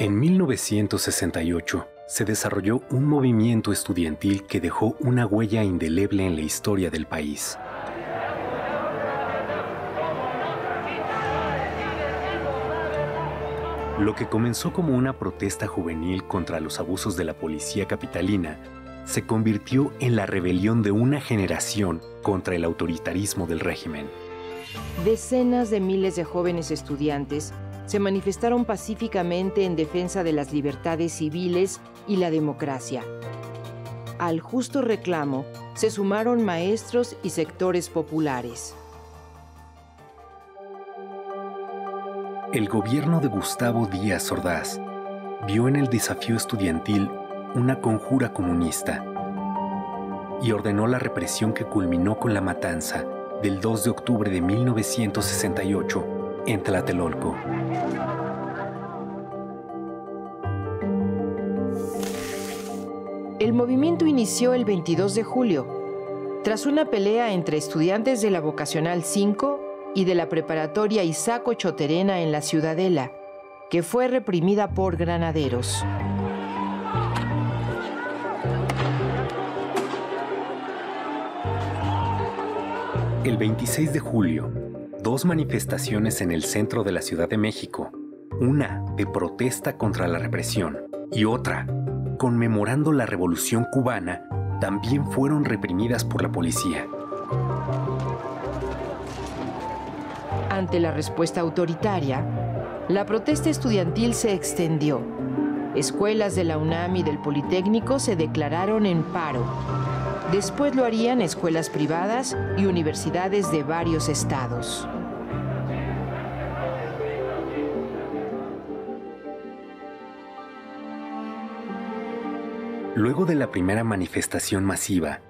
En 1968 se desarrolló un movimiento estudiantil que dejó una huella indeleble en la historia del país. Lo que comenzó como una protesta juvenil contra los abusos de la policía capitalina se convirtió en la rebelión de una generación contra el autoritarismo del régimen. Decenas de miles de jóvenes estudiantes se manifestaron pacíficamente en defensa de las libertades civiles y la democracia. Al justo reclamo se sumaron maestros y sectores populares. El gobierno de Gustavo Díaz Ordaz vio en el desafío estudiantil una conjura comunista y ordenó la represión que culminó con la matanza del 2 de octubre de 1968 en Tlatelolco. El movimiento inició el 22 de julio, tras una pelea entre estudiantes de la Vocacional 5 y de la Preparatoria Isaac Ochoterena en la Ciudadela, que fue reprimida por granaderos. El 26 de julio, dos manifestaciones en el centro de la Ciudad de México, una de protesta contra la represión y otra conmemorando la Revolución Cubana, también fueron reprimidas por la policía. Ante la respuesta autoritaria, la protesta estudiantil se extendió. Escuelas de la UNAM y del Politécnico se declararon en paro. Después lo harían escuelas privadas y universidades de varios estados. Luego de la primera manifestación masiva,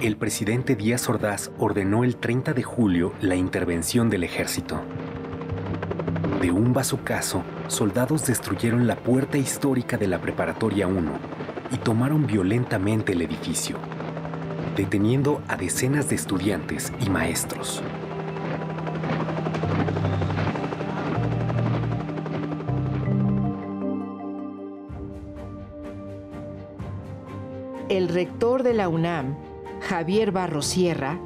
el presidente Díaz Ordaz ordenó el 30 de julio la intervención del ejército. De un bazucazo, soldados destruyeron la puerta histórica de la Preparatoria 1 y tomaron violentamente el edificio, deteniendo a decenas de estudiantes y maestros. El rector de la UNAM, Javier Barros Sierra,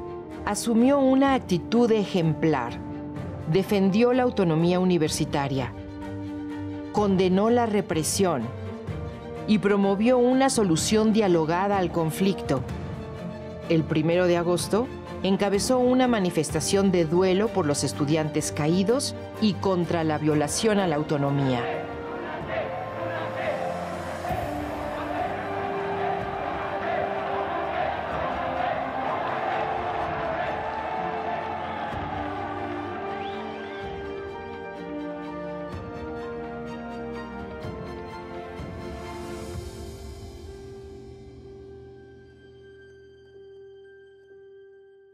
asumió una actitud ejemplar. Defendió la autonomía universitaria, condenó la represión y promovió una solución dialogada al conflicto. El 1 de agosto, encabezó una manifestación de duelo por los estudiantes caídos y contra la violación a la autonomía.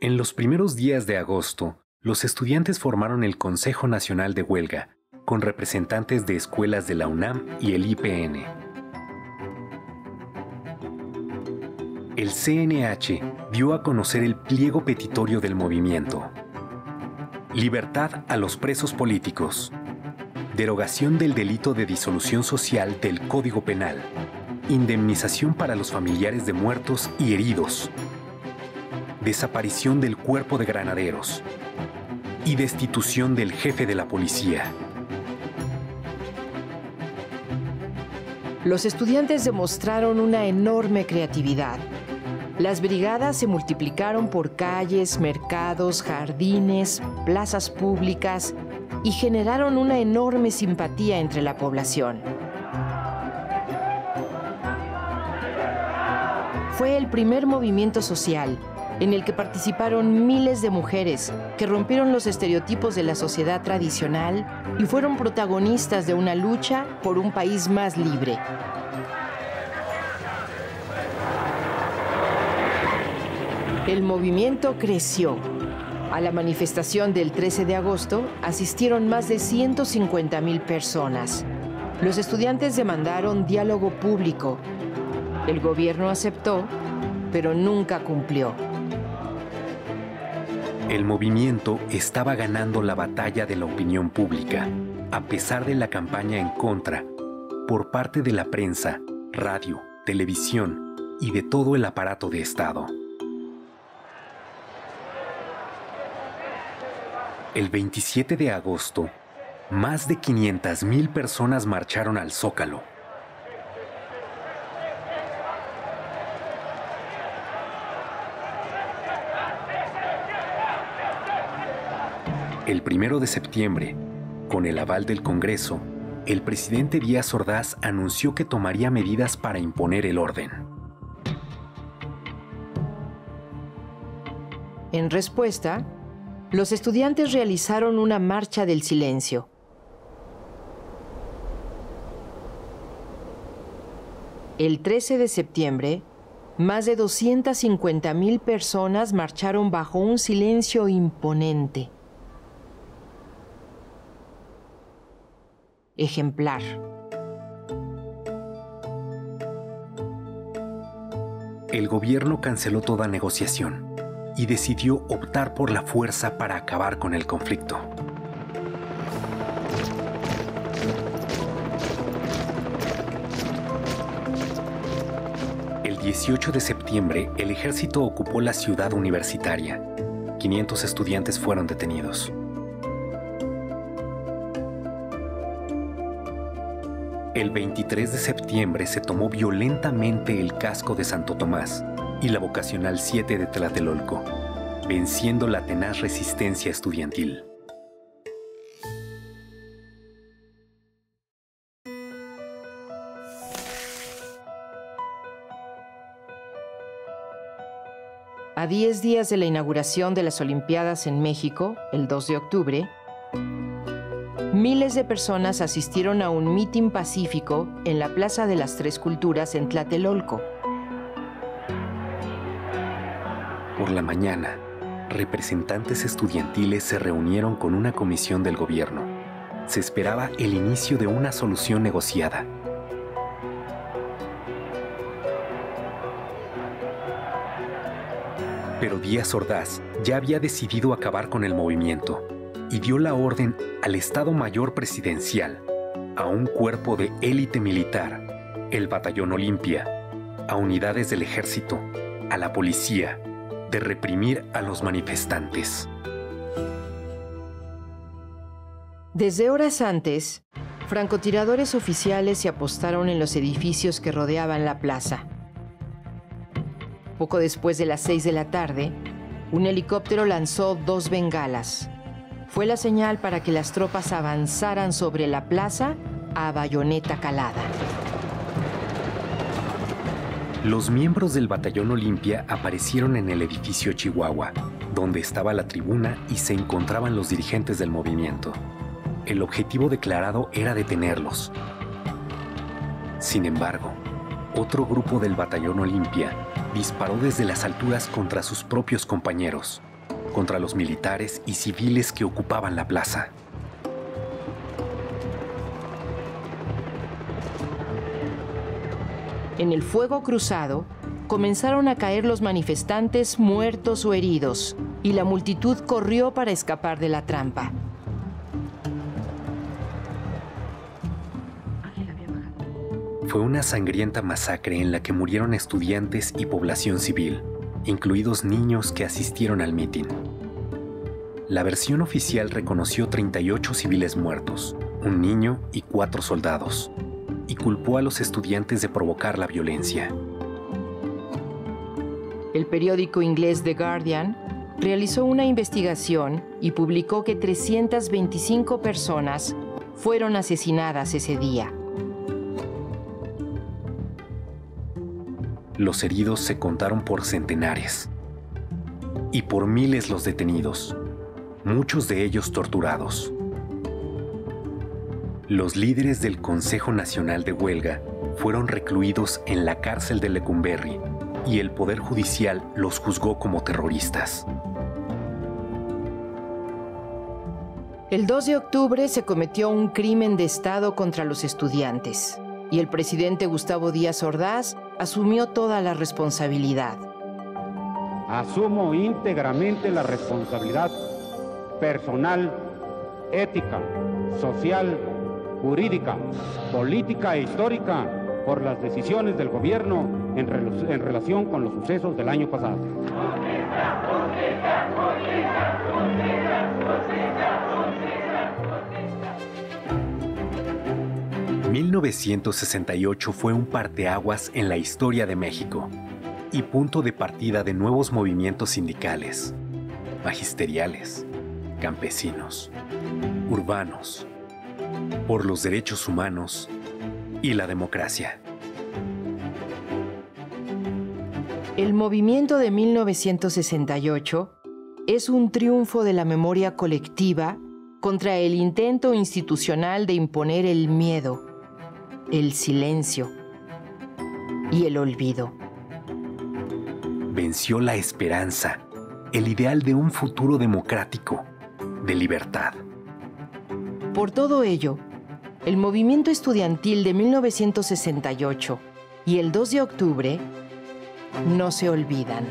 En los primeros días de agosto, los estudiantes formaron el Consejo Nacional de Huelga, con representantes de escuelas de la UNAM y el IPN. El CNH dio a conocer el pliego petitorio del movimiento. Libertad a los presos políticos. Derogación del delito de disolución social del Código Penal. Indemnización para los familiares de muertos y heridos. Desaparición del cuerpo de granaderos y destitución del jefe de la policía. Los estudiantes demostraron una enorme creatividad. Las brigadas se multiplicaron por calles, mercados, jardines, plazas públicas y generaron una enorme simpatía entre la población. Fue el primer movimiento social en el que participaron miles de mujeres que rompieron los estereotipos de la sociedad tradicional y fueron protagonistas de una lucha por un país más libre. El movimiento creció. A la manifestación del 13 de agosto asistieron más de 150,000 personas. Los estudiantes demandaron diálogo público. El gobierno aceptó, pero nunca cumplió. El movimiento estaba ganando la batalla de la opinión pública a pesar de la campaña en contra por parte de la prensa, radio, televisión y de todo el aparato de Estado. El 27 de agosto, más de 500,000 personas marcharon al Zócalo. El 1 de septiembre, con el aval del Congreso, el presidente Díaz Ordaz anunció que tomaría medidas para imponer el orden. En respuesta, los estudiantes realizaron una marcha del silencio. El 13 de septiembre, más de 250,000 personas marcharon bajo un silencio imponente. Ejemplar. El gobierno canceló toda negociación y decidió optar por la fuerza para acabar con el conflicto. El 18 de septiembre, el ejército ocupó la ciudad universitaria. 500 estudiantes fueron detenidos. El 23 de septiembre se tomó violentamente el casco de Santo Tomás y la vocacional 7 de Tlatelolco, venciendo la tenaz resistencia estudiantil. A 10 días de la inauguración de las Olimpiadas en México, el 2 de octubre, miles de personas asistieron a un mitin pacífico en la Plaza de las Tres Culturas en Tlatelolco. Por la mañana, representantes estudiantiles se reunieron con una comisión del gobierno. Se esperaba el inicio de una solución negociada. Pero Díaz Ordaz ya había decidido acabar con el movimiento y dio la orden al Estado Mayor Presidencial, a un cuerpo de élite militar, el Batallón Olimpia, a unidades del ejército, a la policía, de reprimir a los manifestantes. Desde horas antes, francotiradores oficiales se apostaron en los edificios que rodeaban la plaza. Poco después de las 6 de la tarde, un helicóptero lanzó 2 bengalas. Fue la señal para que las tropas avanzaran sobre la plaza a bayoneta calada. Los miembros del Batallón Olimpia aparecieron en el edificio Chihuahua, donde estaba la tribuna y se encontraban los dirigentes del movimiento. El objetivo declarado era detenerlos. Sin embargo, otro grupo del Batallón Olimpia disparó desde las alturas contra sus propios compañeros, contra los militares y civiles que ocupaban la plaza. En el fuego cruzado, comenzaron a caer los manifestantes muertos o heridos, y la multitud corrió para escapar de la trampa. Fue una sangrienta masacre en la que murieron estudiantes y población civil, incluidos niños que asistieron al mitin. La versión oficial reconoció 38 civiles muertos, un niño y 4 soldados, y culpó a los estudiantes de provocar la violencia. El periódico inglés The Guardian realizó una investigación y publicó que 325 personas fueron asesinadas ese día. Los heridos se contaron por centenares y por miles los detenidos, muchos de ellos torturados. Los líderes del Consejo Nacional de Huelga fueron recluidos en la cárcel de Lecumberri y el Poder Judicial los juzgó como terroristas. El 2 de octubre se cometió un crimen de Estado contra los estudiantes y el presidente Gustavo Díaz Ordaz asumió toda la responsabilidad. Asumo íntegramente la responsabilidad personal ética, social, jurídica, política e histórica por las decisiones del gobierno en relación con los sucesos del año pasado. 1968 fue un parteaguas en la historia de México y punto de partida de nuevos movimientos sindicales, magisteriales, campesinos, urbanos, por los derechos humanos y la democracia. El movimiento de 1968 es un triunfo de la memoria colectiva contra el intento institucional de imponer el miedo, el silencio y el olvido. Venció la esperanza, el ideal de un futuro democrático, de libertad. Por todo ello, el movimiento estudiantil de 1968 y el 2 de octubre no se olvidan.